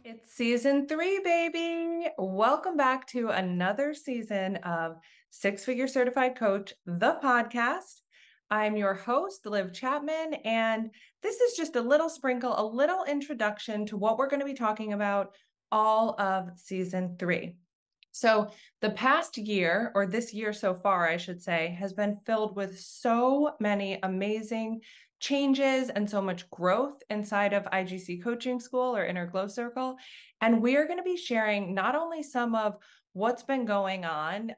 It's season 3, baby. Welcome back to another season of Six Figure Certified Coach, the podcast. I'm your host, Liv Chapman, and this is just a little sprinkle, a little introduction to what we're going to be talking about all of season 3. So the past year, or this year so far, I should say, has been filled with so many amazing changes and so much growth inside of IGC Coaching School or Inner Glow Circle. And we are going to be sharing not only some of what's been going on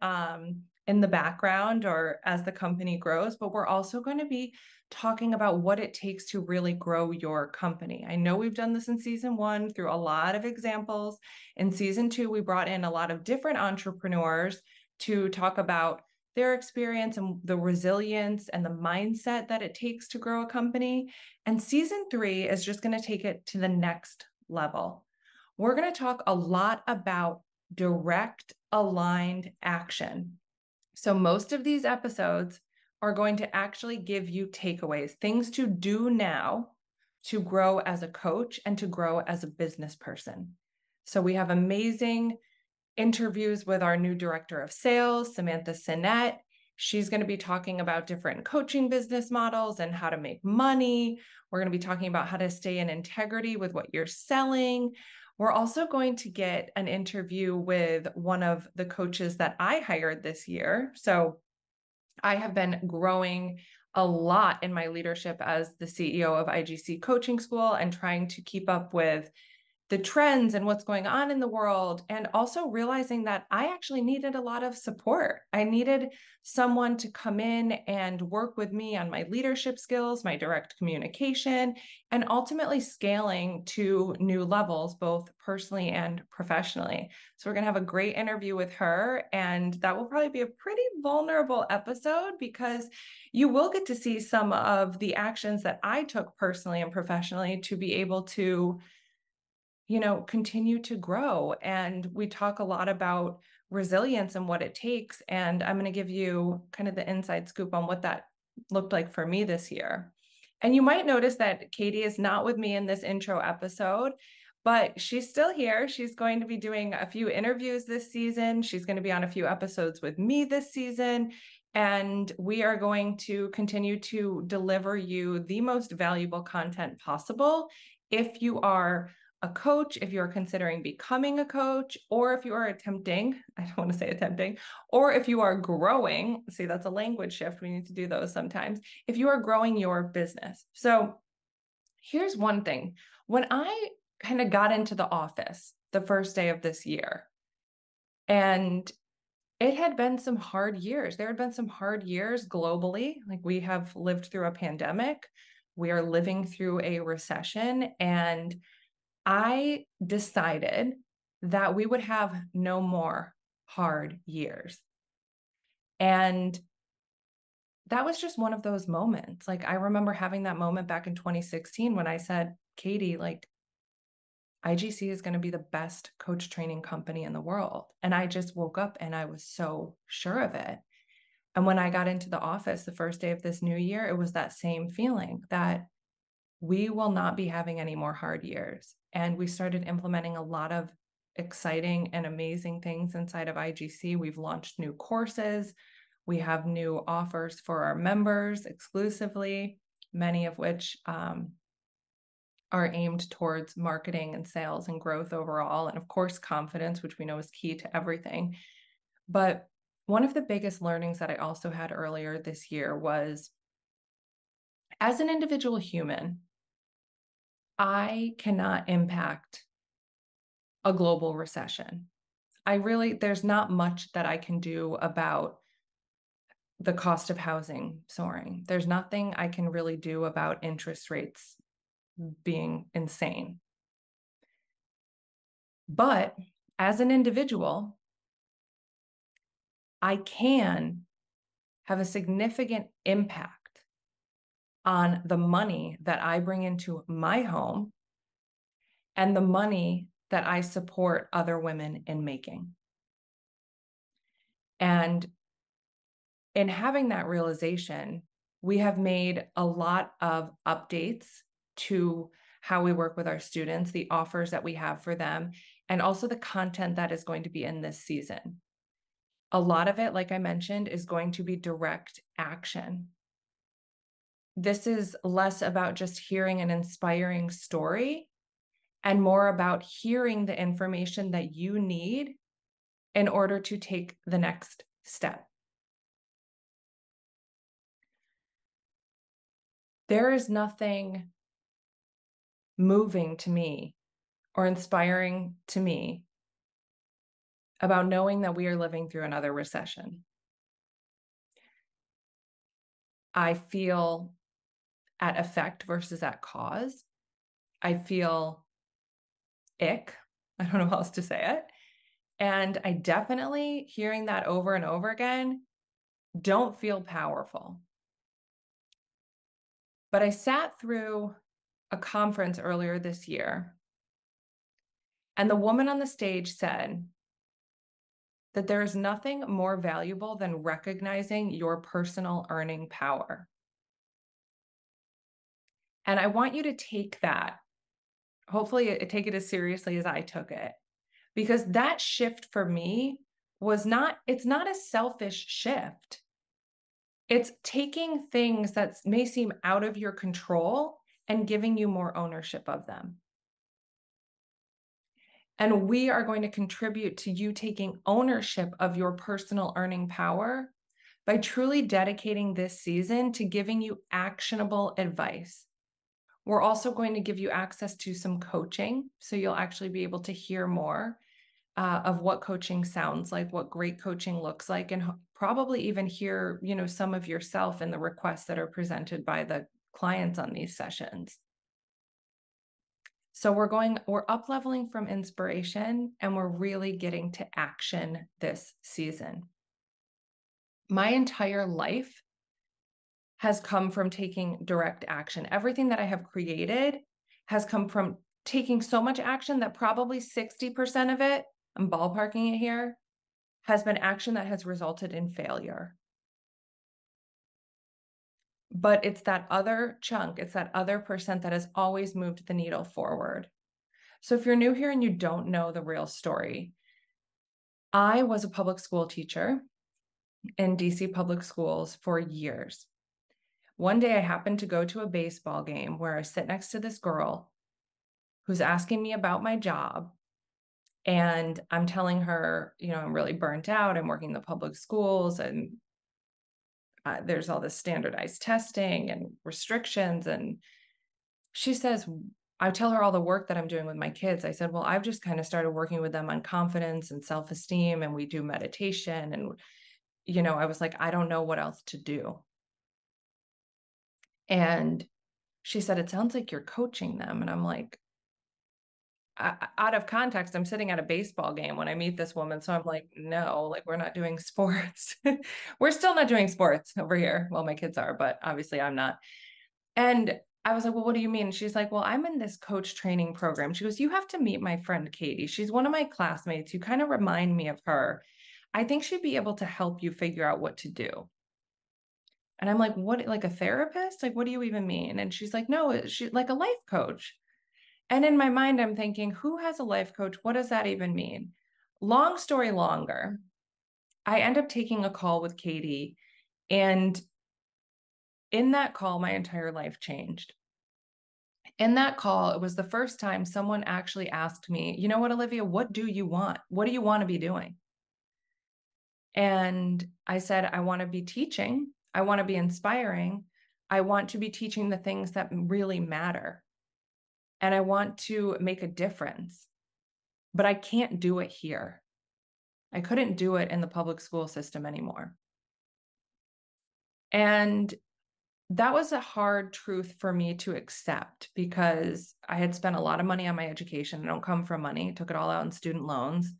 in the background or as the company grows, but we're also going to be talking about what it takes to really grow your company. I know we've done this in season 1 through a lot of examples. In season 2, we brought in a lot of different entrepreneurs to talk about their experience and the resilience and the mindset that it takes to grow a company. And season 3 is just going to take it to the next level. We're going to talk a lot about direct aligned action. So most of these episodes are going to actually give you takeaways, things to do now to grow as a coach and to grow as a business person. So we have amazing interviews with our new director of sales, Samantha Sinnett. She's going to be talking about different coaching business models and how to make money. We're going to be talking about how to stay in integrity with what you're selling. We're also going to get an interview with one of the coaches that I hired this year. So I have been growing a lot in my leadership as the CEO of IGC Coaching School and trying to keep up with the trends and what's going on in the world, and also realizing that I actually needed a lot of support. I needed someone to come in and work with me on my leadership skills, my direct communication, and ultimately scaling to new levels, both personally and professionally. So we're going to have a great interview with her, and that will probably be a pretty vulnerable episode because you will get to see some of the actions that I took personally and professionally to be able to continue to grow. And we talk a lot about resilience and what it takes. And I'm going to give you kind of the inside scoop on what that looked like for me this year. And you might notice that Katie is not with me in this intro episode, but she's still here. She's going to be doing a few interviews this season. She's going to be on a few episodes with me this season. And we are going to continue to deliver you the most valuable content possible. If you are a coach, if you're considering becoming a coach, or if you are attempting, I don't want to say attempting, or if you are growing, see, that's a language shift. We need to do those sometimes. If you are growing your business. So here's one thing. When I kind of got into the office the first day of this year, and it had been some hard years. There had been some hard years globally. Like, we have lived through a pandemic. We are living through a recession, and I decided that we would have no more hard years. And that was just one of those moments. Like, I remember having that moment back in 2016 when I said, Katie, like, IGC is going to be the best coach training company in the world. And I just woke up and I was so sure of it. And when I got into the office the first day of this new year, it was that same feeling that we will not be having any more hard years. And we started implementing a lot of exciting and amazing things inside of IGC. We've launched new courses. We have new offers for our members exclusively, many of which are aimed towards marketing and sales and growth overall. And of course, confidence, which we know is key to everything. But one of the biggest learnings that I also had earlier this year was, as an individual human, I cannot impact a global recession. There's not much that I can do about the cost of housing soaring. There's nothing I can really do about interest rates being insane. But as an individual, I can have a significant impact on the money that I bring into my home and the money that I support other women in making. And in having that realization, we have made a lot of updates to how we work with our students, the offers that we have for them, and also the content that is going to be in this season. A lot of it, like I mentioned, is going to be direct action. This is less about just hearing an inspiring story and more about hearing the information that you need in order to take the next step. There is nothing moving to me or inspiring to me about knowing that we are living through another recession. I feel at effect versus at cause. I feel ick. I don't know how else to say it. And I definitely, hearing that over and over again, don't feel powerful. But I sat through a conference earlier this year, and the woman on the stage said that there is nothing more valuable than recognizing your personal earning power. And I want you to take that, hopefully take it as seriously as I took it, because that shift for me it's not a selfish shift. It's taking things that may seem out of your control and giving you more ownership of them. And we are going to contribute to you taking ownership of your personal earning power by truly dedicating this season to giving you actionable advice. We're also going to give you access to some coaching, so you'll actually be able to hear more of what coaching sounds like, what great coaching looks like, and probably even hear, some of yourself in the requests that are presented by the clients on these sessions. So we're up leveling from inspiration, and we're really getting to action this season. My entire life has come from taking direct action. Everything that I have created has come from taking so much action that probably 60% of it, I'm ballparking it here, has been action that has resulted in failure. But it's that other chunk, it's that other percent that has always moved the needle forward. So if you're new here and you don't know the real story, I was a public school teacher in DC public schools for years. One day I happened to go to a baseball game where I sit next to this girl who's asking me about my job. And I'm telling her, I'm really burnt out. I'm working in the public schools, and there's all this standardized testing and restrictions. And she says, I tell her all the work that I'm doing with my kids. I said, well, I've just kind of started working with them on confidence and self-esteem, and we do meditation. And, I was like, I don't know what else to do. And she said, it sounds like you're coaching them. And I'm like, out of context, I'm sitting at a baseball game when I meet this woman. So I'm like, no, like we're not doing sports. We're still not doing sports over here. Well, my kids are, but obviously I'm not. And I was like, well, what do you mean? She's like, well, I'm in this coach training program. She goes, you have to meet my friend Katie. She's one of my classmates. You kind of remind me of her. I think she'd be able to help you figure out what to do. And I'm like, what, like a therapist? Like, what do you even mean? And she's like, no, she's like a life coach. And in my mind, I'm thinking, who has a life coach? What does that even mean? Long story longer, I end up taking a call with Katie. And in that call, my entire life changed. In that call, it was the first time someone actually asked me, you know what, Olivia, what do you want? What do you want to be doing? And I said, I want to be teaching. I want to be inspiring. I want to be teaching the things that really matter. And I want to make a difference, but I can't do it here. I couldn't do it in the public school system anymore. And that was a hard truth for me to accept, because I had spent a lot of money on my education. I don't come from money. I took it all out in student loans.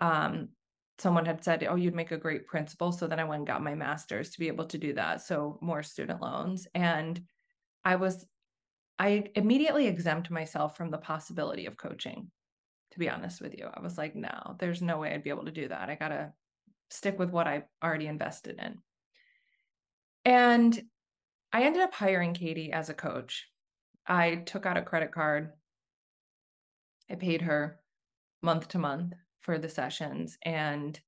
Someone had said, oh, you'd make a great principal. So then I went and got my master's to be able to do that. So more student loans. And I immediately exempt myself from the possibility of coaching, to be honest with you. I was like, no, there's no way I'd be able to do that. I got to stick with what I already invested in. And I ended up hiring Katie as a coach. I took out a credit card. I paid her month to month for the sessions, and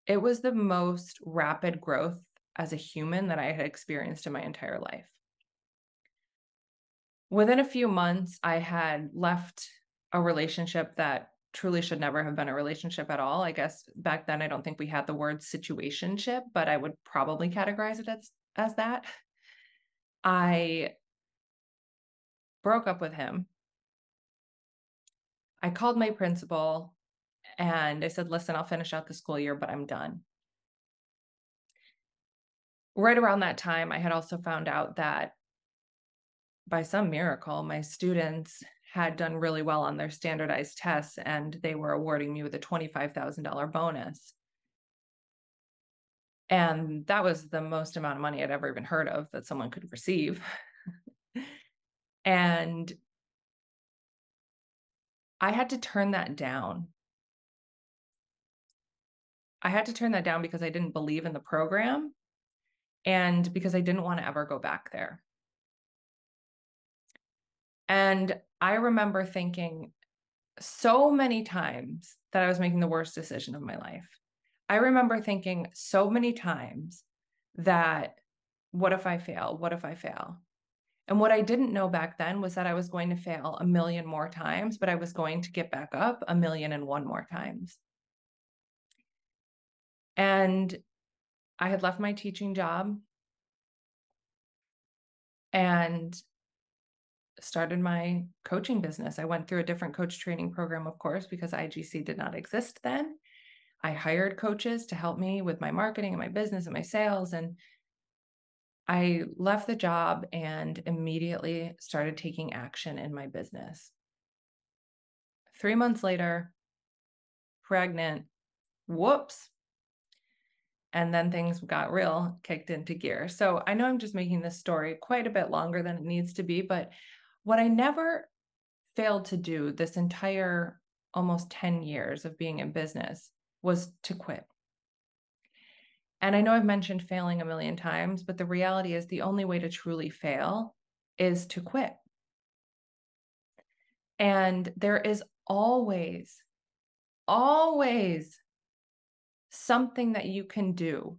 it was the most rapid growth as a human that I had experienced in my entire life. Within a few months, I had left a relationship that truly should never have been a relationship at all. I guess back then, I don't think we had the word situationship, but I would probably categorize it as that. I broke up with him. I called my principal and I said, listen, I'll finish out the school year, but I'm done. Right around that time, I had also found out that by some miracle, my students had done really well on their standardized tests and they were awarding me with a $25,000 bonus. And that was the most amount of money I'd ever even heard of that someone could receive. And I had to turn that down. I had to turn that down because I didn't believe in the program and because I didn't want to ever go back there. And I remember thinking so many times that I was making the worst decision of my life. I remember thinking so many times that, what if I fail? What if I fail? And what I didn't know back then was that I was going to fail a million more times, but I was going to get back up a million and one more times. And I had left my teaching job and started my coaching business. I went through a different coach training program, of course, because IGC did not exist then. I hired coaches to help me with my marketing and my business and my sales. And I left the job and immediately started taking action in my business. 3 months later, pregnant, whoops. And then things got real, kicked into gear. So I know I'm just making this story quite a bit longer than it needs to be, but what I never failed to do this entire almost 10 years of being in business was to quit. And I know I've mentioned failing a million times, but the reality is the only way to truly fail is to quit. And there is always, always something that you can do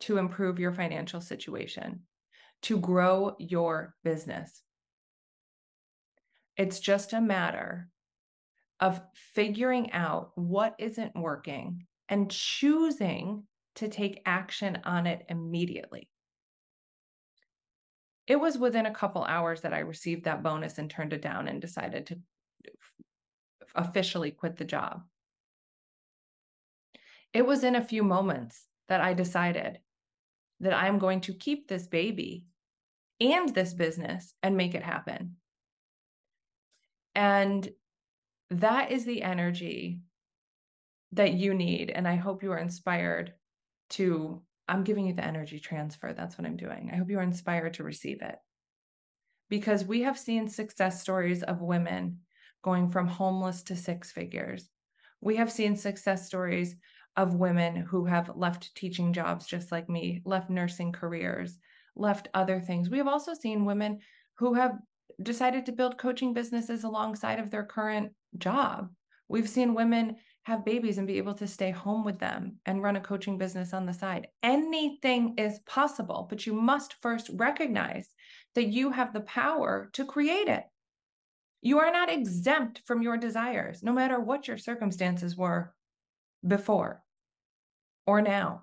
to improve your financial situation, to grow your business. It's just a matter of figuring out what isn't working and choosing to take action on it immediately. It was within a couple hours that I received that bonus and turned it down and decided to officially quit the job. It was in a few moments that I decided that I'm going to keep this baby and this business and make it happen. And that is the energy that you need. And I hope you are inspired to, I'm giving you the energy transfer. That's what I'm doing. I hope you are inspired to receive it. Because we have seen success stories of women going from homeless to six figures. We have seen success stories of women who have left teaching jobs just like me, left nursing careers, left other things. We have also seen women who have decided to build coaching businesses alongside of their current job. We've seen women have babies and be able to stay home with them and run a coaching business on the side. Anything is possible, but you must first recognize that you have the power to create it. You are not exempt from your desires, no matter what your circumstances were before or now.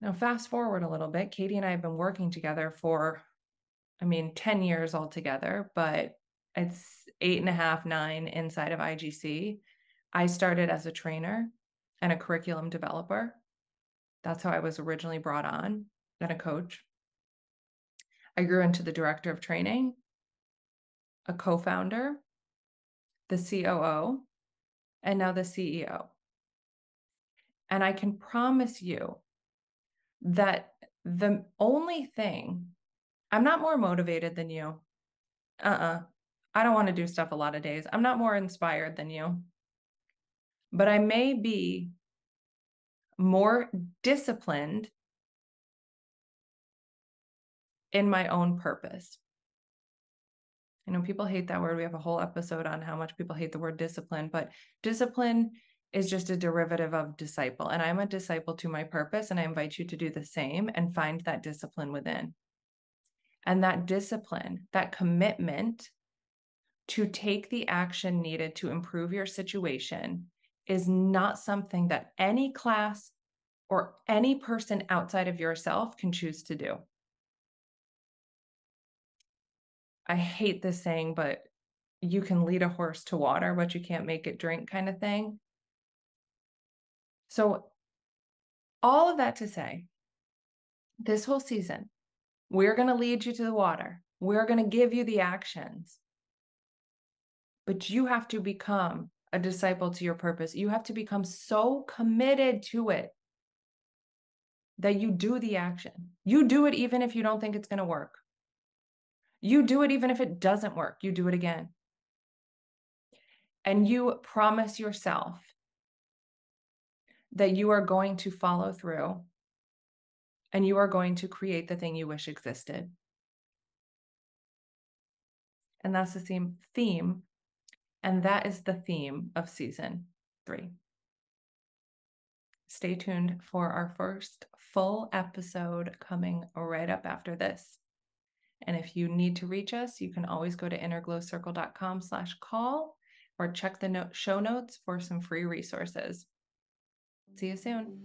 Now, fast forward a little bit. Katie and I have been working together for, 10 years altogether, but it's 8.5, 9 inside of IGC. I started as a trainer and a curriculum developer. That's how I was originally brought on, and a coach. I grew into the director of training, a co-founder, the COO, and now the CEO. And I can promise you that the only thing, I'm not more motivated than you. I don't want to do stuff a lot of days. I'm not more inspired than you. But I may be more disciplined in my own purpose. I know people hate that word. We have a whole episode on how much people hate the word discipline, but discipline is just a derivative of disciple. And I'm a disciple to my purpose, and I invite you to do the same and find that discipline within. And that discipline, that commitment to take the action needed to improve your situation is not something that any class or any person outside of yourself can choose to do. I hate this saying, but you can lead a horse to water, but you can't make it drink kind of thing. So all of that to say, this whole season, we're going to lead you to the water. We're going to give you the actions. But you have to become a disciple to your purpose. You have to become so committed to it that you do the action. You do it even if you don't think it's going to work. You do it even if it doesn't work. You do it again. And you promise yourself that you are going to follow through and you are going to create the thing you wish existed. And that's the theme. And that is the theme of season 3. Stay tuned for our first full episode coming right up after this. And if you need to reach us, you can always go to innerglowcircle.com/call or check the show notes for some free resources. See you soon.